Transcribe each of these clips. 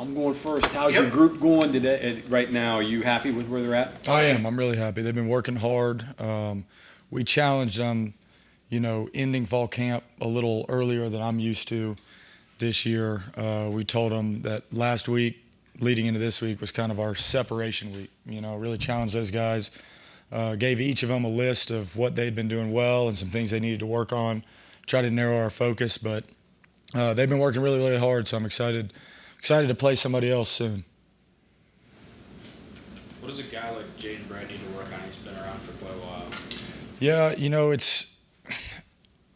I'm going first. How's your group going today? Right now, are you happy with where they're at? I am. I'm really happy. They've been working hard. We challenged them, ending fall camp a little earlier than I'm used to this year. We told them that last week, leading into this week, was kind of our separation week. Really challenged those guys. Gave each of them a list of what they'd been doing well and some things they needed to work on. Try to narrow our focus, but they've been working really, really hard, so I'm excited to play somebody else soon. What does a guy like Jaden Brett need to work on? He's been around for quite a while. Yeah,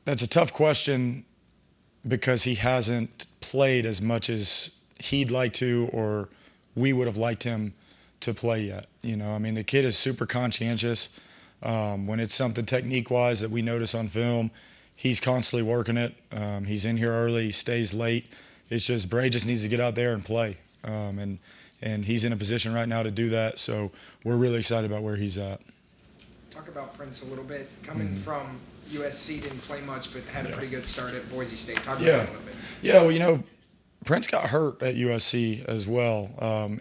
that's a tough question because he hasn't played as much as he'd like to or we would have liked him to play yet. The kid is super conscientious. When it's something technique-wise that we notice on film, he's constantly working it. He's in here early, stays late. It's just Bray just needs to get out there and play. And he's in a position right now to do that, so we're really excited about where he's at. Talk about Prince a little bit. Coming from USC, didn't play much, but had a pretty good start at Boise State. Talk about it a little bit. Yeah, well, Prince got hurt at USC as well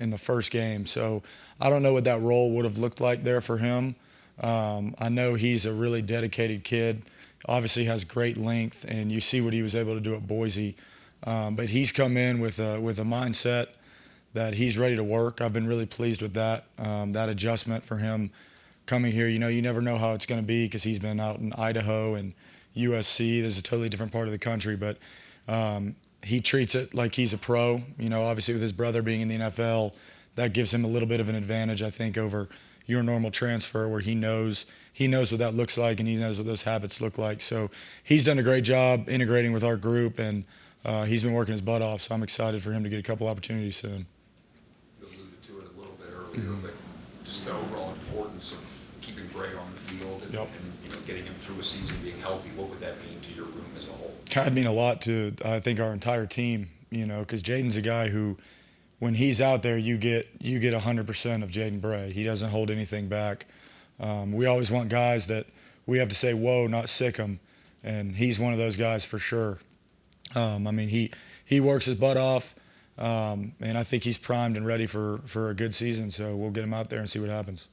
in the first game, so I don't know what that role would have looked like there for him. I know he's a really dedicated kid, obviously has great length, and you see what he was able to do at Boise. But he's come in with a mindset that he's ready to work. I've been really pleased with that adjustment for him coming here. You never know how it's going to be because he's been out in Idaho and USC. This is a totally different part of the country, but he treats it like he's a pro. Obviously with his brother being in the NFL, that gives him a little bit of an advantage, I think, over your normal transfer where he knows what that looks like and he knows what those habits look like. So he's done a great job integrating with our group, and he's been working his butt off, so I'm excited for him to get a couple opportunities soon. You alluded to it a little bit earlier, but just the overall importance of keeping Bray on the field and getting him through a season, being healthy, what would that mean to your room as a whole? Kind of mean a lot to, I think, our entire team, because Jaden's a guy who, when he's out there, you get 100% of Jaden Bray. He doesn't hold anything back. We always want guys that we have to say, whoa, not sick 'em, and he's one of those guys for sure. He works his butt off, and I think he's primed and ready for a good season, so we'll get him out there and see what happens.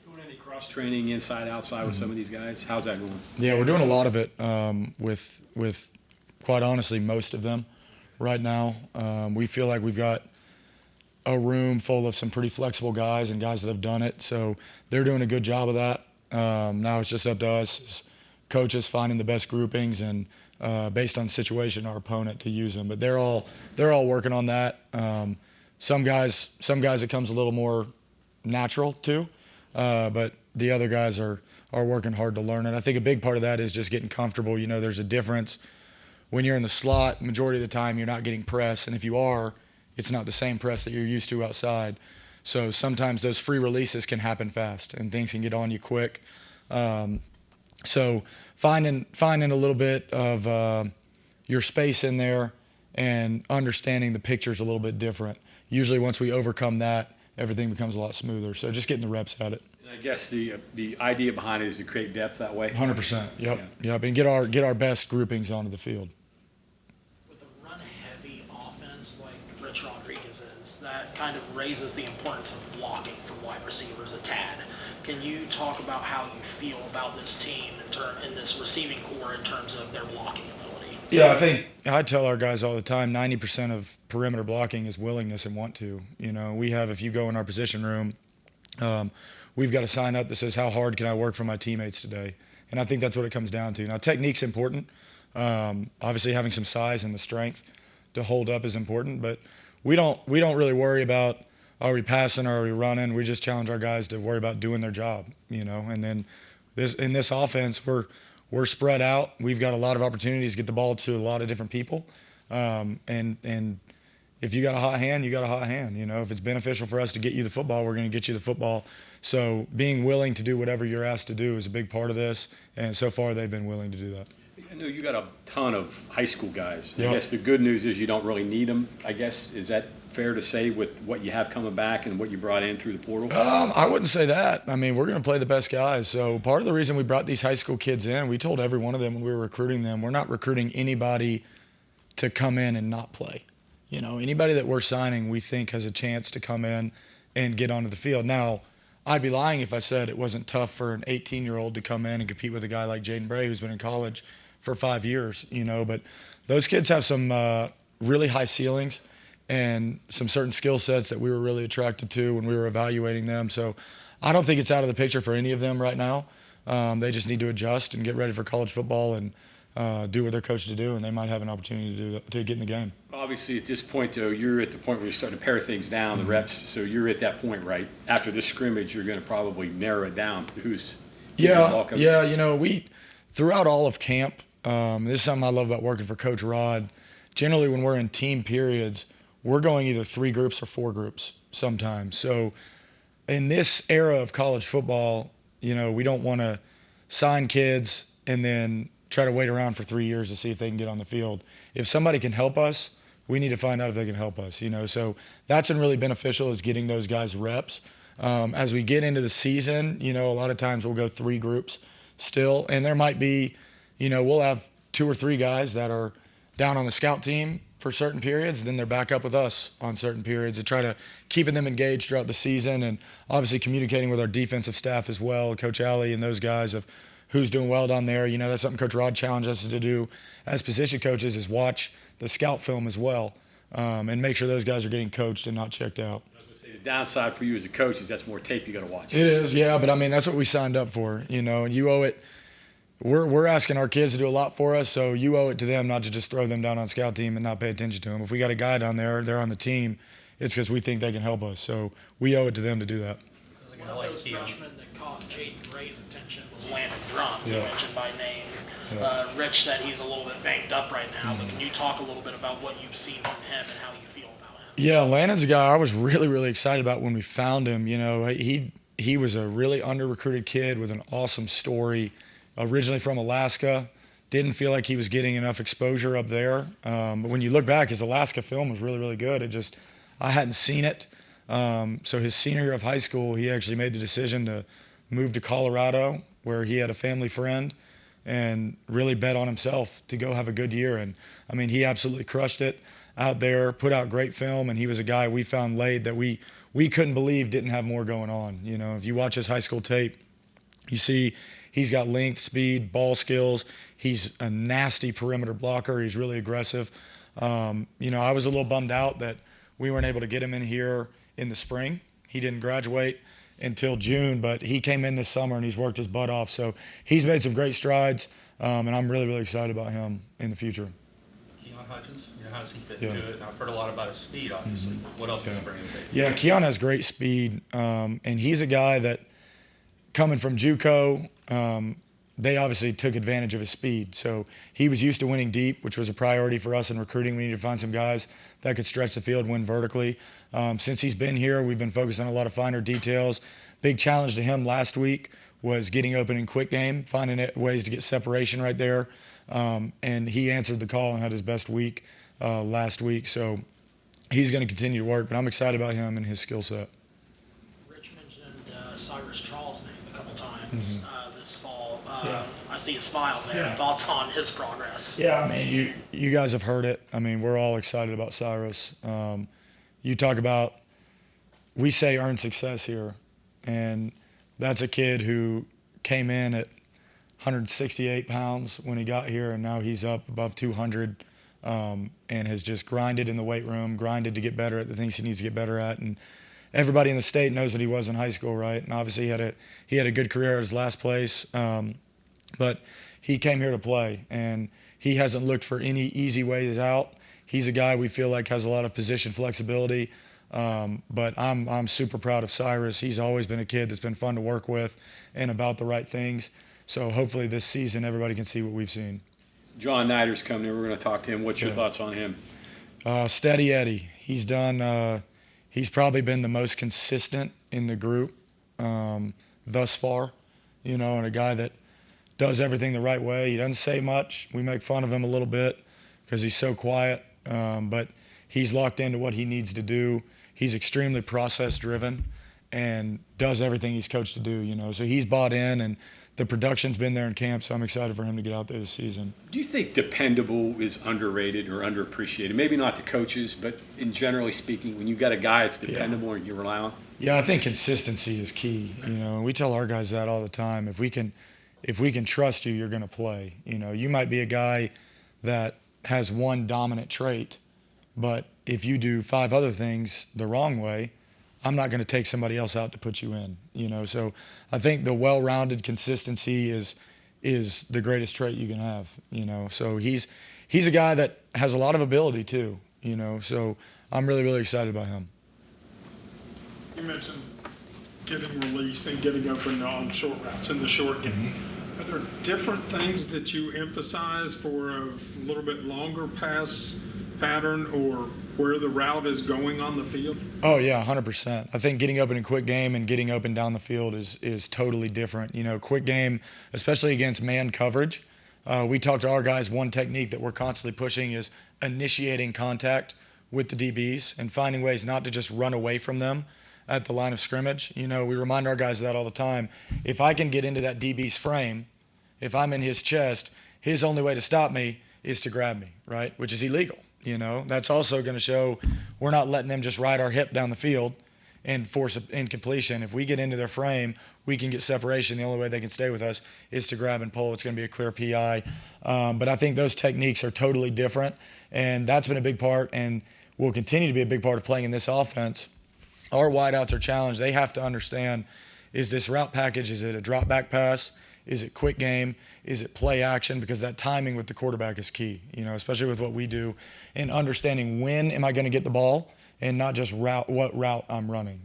Doing any cross-training inside, outside with some of these guys? How's that going? Yeah, we're doing a lot of it with quite honestly, most of them right now. We feel like we've got a room full of some pretty flexible guys and guys that have done it, so they're doing a good job of that. Now it's just up to us as coaches finding the best groupings and based on situation, our opponent, to use them. But they're all working on that. Some guys it comes a little more natural to, but the other guys are working hard to learn it. I think a big part of that is just getting comfortable. There's a difference when you're in the slot. Majority of the time, you're not getting press, and if you are, it's not the same press that you're used to outside. So sometimes those free releases can happen fast, and things can get on you quick. So finding a little bit of your space in there and understanding the picture's a little bit different. Usually once we overcome that, everything becomes a lot smoother. So just getting the reps at it. And I guess the idea behind it is to create depth that way. 100%. Yep. And get our best groupings onto the field. With a run-heavy offense like Rich Rodriguez is, that kind of raises the importance of blocking for wide receivers a tad. Can you talk about how you feel about this team in this receiving core in terms of their blocking ability? Yeah, I think I tell our guys all the time, 90% of perimeter blocking is willingness and want to. We have, if you go in our position room, we've got a sign up that says, how hard can I work for my teammates today? And I think that's what it comes down to. Now, technique's important. Obviously, having some size and the strength to hold up is important, but we don't really worry about, are we passing or are we running? We just challenge our guys to worry about doing their job, And then in this offense, we're spread out. We've got a lot of opportunities to get the ball to a lot of different people. And if you got a hot hand, you got a hot hand. If it's beneficial for us to get you the football, we're going to get you the football. So being willing to do whatever you're asked to do is a big part of this. And so far, they've been willing to do that. I know you got a ton of high school guys. Yep. I guess the good news is you don't really need them. I guess, is that fair to say with what you have coming back and what you brought in through the portal? I wouldn't say that. We're going to play the best guys. So part of the reason we brought these high school kids in, we told every one of them when we were recruiting them, we're not recruiting anybody to come in and not play. You know, anybody that we're signing, we think has a chance to come in and get onto the field. Now, I'd be lying if I said it wasn't tough for an 18-year-old to come in and compete with a guy like Jaden Bray, who's been in college for 5 years, you know. But those kids have some really high ceilings and some certain skill sets that we were really attracted to when we were evaluating them. So I don't think it's out of the picture for any of them right now. They just need to adjust and get ready for college football and do what they're coached to do, and they might have an opportunity to do that, to get in the game. Obviously, at this point, though, you're at the point where you're starting to pare things down, the reps. So you're at that point, right? After this scrimmage, you're going to probably narrow it down to who's getting the ball coming. Yeah. You know, we throughout all of camp. This is something I love about working for Coach Rod. Generally, when we're in team periods, we're going either 3 groups or 4 groups sometimes. So in this era of college football, you know, we don't want to sign kids and then try to wait around for 3 years to see if they can get on the field. If somebody can help us, we need to find out if they can help us, you know. So that's been really beneficial, is getting those guys reps. As we get into the season, you know, a lot of times we'll go 3 groups still, and there might be, you know, we'll have 2 or 3 guys that are down on the scout team for certain periods, then they're back up with us on certain periods to try to keeping them engaged throughout the season, and obviously communicating with our defensive staff as well, Coach Alley and those guys, of who's doing well down there. You know, that's something Coach Rod challenged us to do as position coaches, is watch the scout film as well, and make sure those guys are getting coached and not checked out. I was going to say, the downside for you as a coach is that's more tape you got to watch. It is, yeah, but I mean, that's what we signed up for, you know, and you owe it. We're asking our kids to do a lot for us, so you owe it to them not to just throw them down on scout team and not pay attention to them. If we got a guy down there, they're on the team, it's because we think they can help us. So we owe it to them to do that. One of those freshmen that caught Jaden Bray's attention was Landon Drum, you Yeah. mentioned by name. Yeah. Rich said he's a little bit banged up right now, but can you talk a little bit about what you've seen from him and how you feel about him? Yeah, Landon's a guy I was really, really excited about when we found him. You know, he was a really under-recruited kid with an awesome story. Originally from Alaska, didn't feel like he was getting enough exposure up there. But when you look back, his Alaska film was really, really good. I hadn't seen it. So his senior year of high school, he actually made the decision to move to Colorado, where he had a family friend, and really bet on himself to go have a good year. And I mean, he absolutely crushed it out there, put out great film, and he was a guy we found late that we couldn't believe didn't have more going on. You know, if you watch his high school tape, you see he's got length, speed, ball skills. He's a nasty perimeter blocker. He's really aggressive. You know, I was a little bummed out that we weren't able to get him in here in the spring. He didn't graduate until June, but he came in this summer and he's worked his butt off. So he's made some great strides, and I'm really, really excited about him in the future. Keon Hutchins, you know, how does he fit Yeah. into it? And I've heard a lot about his speed, obviously. What else does he bring to the table? Yeah, Keon has great speed, and he's a guy that, coming from JUCO, they obviously took advantage of his speed. So he was used to winning deep, which was a priority for us in recruiting. We needed to find some guys that could stretch the field, win vertically. Since he's been here, we've been focused on a lot of finer details. Big challenge to him last week was getting open in quick game, finding ways to get separation right there. And he answered the call and had his best week last week. So he's going to continue to work, but I'm excited about him and his skill set. Rich mentioned Cyrus Charles' name a couple times this fall. I see a smile there. Yeah. Thoughts on his progress? Yeah, I mean, you guys have heard it. I mean, we're all excited about Cyrus. You talk about, we say earned success here, and that's a kid who came in at 168 pounds when he got here, and now he's up above 200, and has just grinded in the weight room, grinded to get better at the things he needs to get better at. And everybody in the state knows what he was in high school, right? And obviously he had a good career at his last place, but he came here to play, and he hasn't looked for any easy ways out. He's a guy we feel like has a lot of position flexibility, but I'm super proud of Cyrus. He's always been a kid that's been fun to work with and about the right things. So hopefully this season everybody can see what we've seen. John Nider's coming in. We're going to talk to him. What's your thoughts on him? Steady Eddie. He's done. He's probably been the most consistent in the group thus far. You know, and a guy that does everything the right way. He doesn't say much. We make fun of him a little bit because he's so quiet, but he's locked into what he needs to do. He's extremely process driven and does everything he's coached to do. You know, so he's bought in, and the production's been there in camp, so I'm excited for him to get out there this season. Do you think dependable is underrated or underappreciated? Maybe not the coaches, but in generally speaking, when you got a guy that's dependable and you rely on? Yeah, I think consistency is key. We tell our guys that all the time. If we can trust you, you're going to play. You might be a guy that has one dominant trait, but if you do 5 other things the wrong way, I'm not going to take somebody else out to put you in. So I think the well-rounded consistency is the greatest trait you can have. So he's a guy that has a lot of ability too. So I'm really, really excited about him. You mentioned getting release and getting open on short routes in the short game. Are there different things that you emphasize for a little bit longer pass pattern or where the route is going on the field? Oh, yeah, 100%. I think getting open in quick game and getting open down the field is totally different. Quick game, especially against man coverage, we talk to our guys, one technique that we're constantly pushing is initiating contact with the DBs and finding ways not to just run away from them at the line of scrimmage. We remind our guys of that all the time. If I can get into that DB's frame, if I'm in his chest, his only way to stop me is to grab me, right? Which is illegal. That's also going to show we're not letting them just ride our hip down the field and force incompletion. If we get into their frame, we can get separation. The only way they can stay with us is to grab and pull. It's going to be a clear PI. But I think those techniques are totally different, and that's been a big part and will continue to be a big part of playing in this offense. Our wideouts are challenged. They have to understand, is this route package, is it a drop back pass? Is it quick game? Is it play action? Because that timing with the quarterback is key, especially with what we do, and understanding when am I going to get the ball and not just what route I'm running.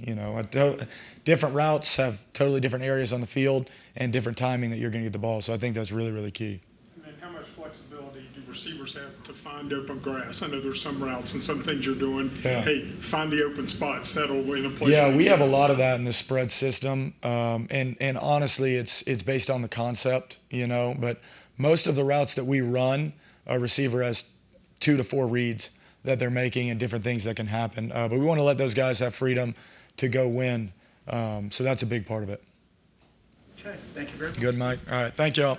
Different routes have totally different areas on the field and different timing that you're going to get the ball. So I think that's really, really key. And then how much flexibility do receivers have to find open grass? I know there's some routes and some things you're doing. Yeah. Hey, find the open spot, settle in a place. Yeah, we have a lot of that in the spread system, and honestly, it's based on the concept, But most of the routes that we run, a receiver has 2 to 4 reads that they're making and different things that can happen. But we want to let those guys have freedom to go win. So that's a big part of it. Okay, thank you very much. Good, Mike. All right, thank y'all.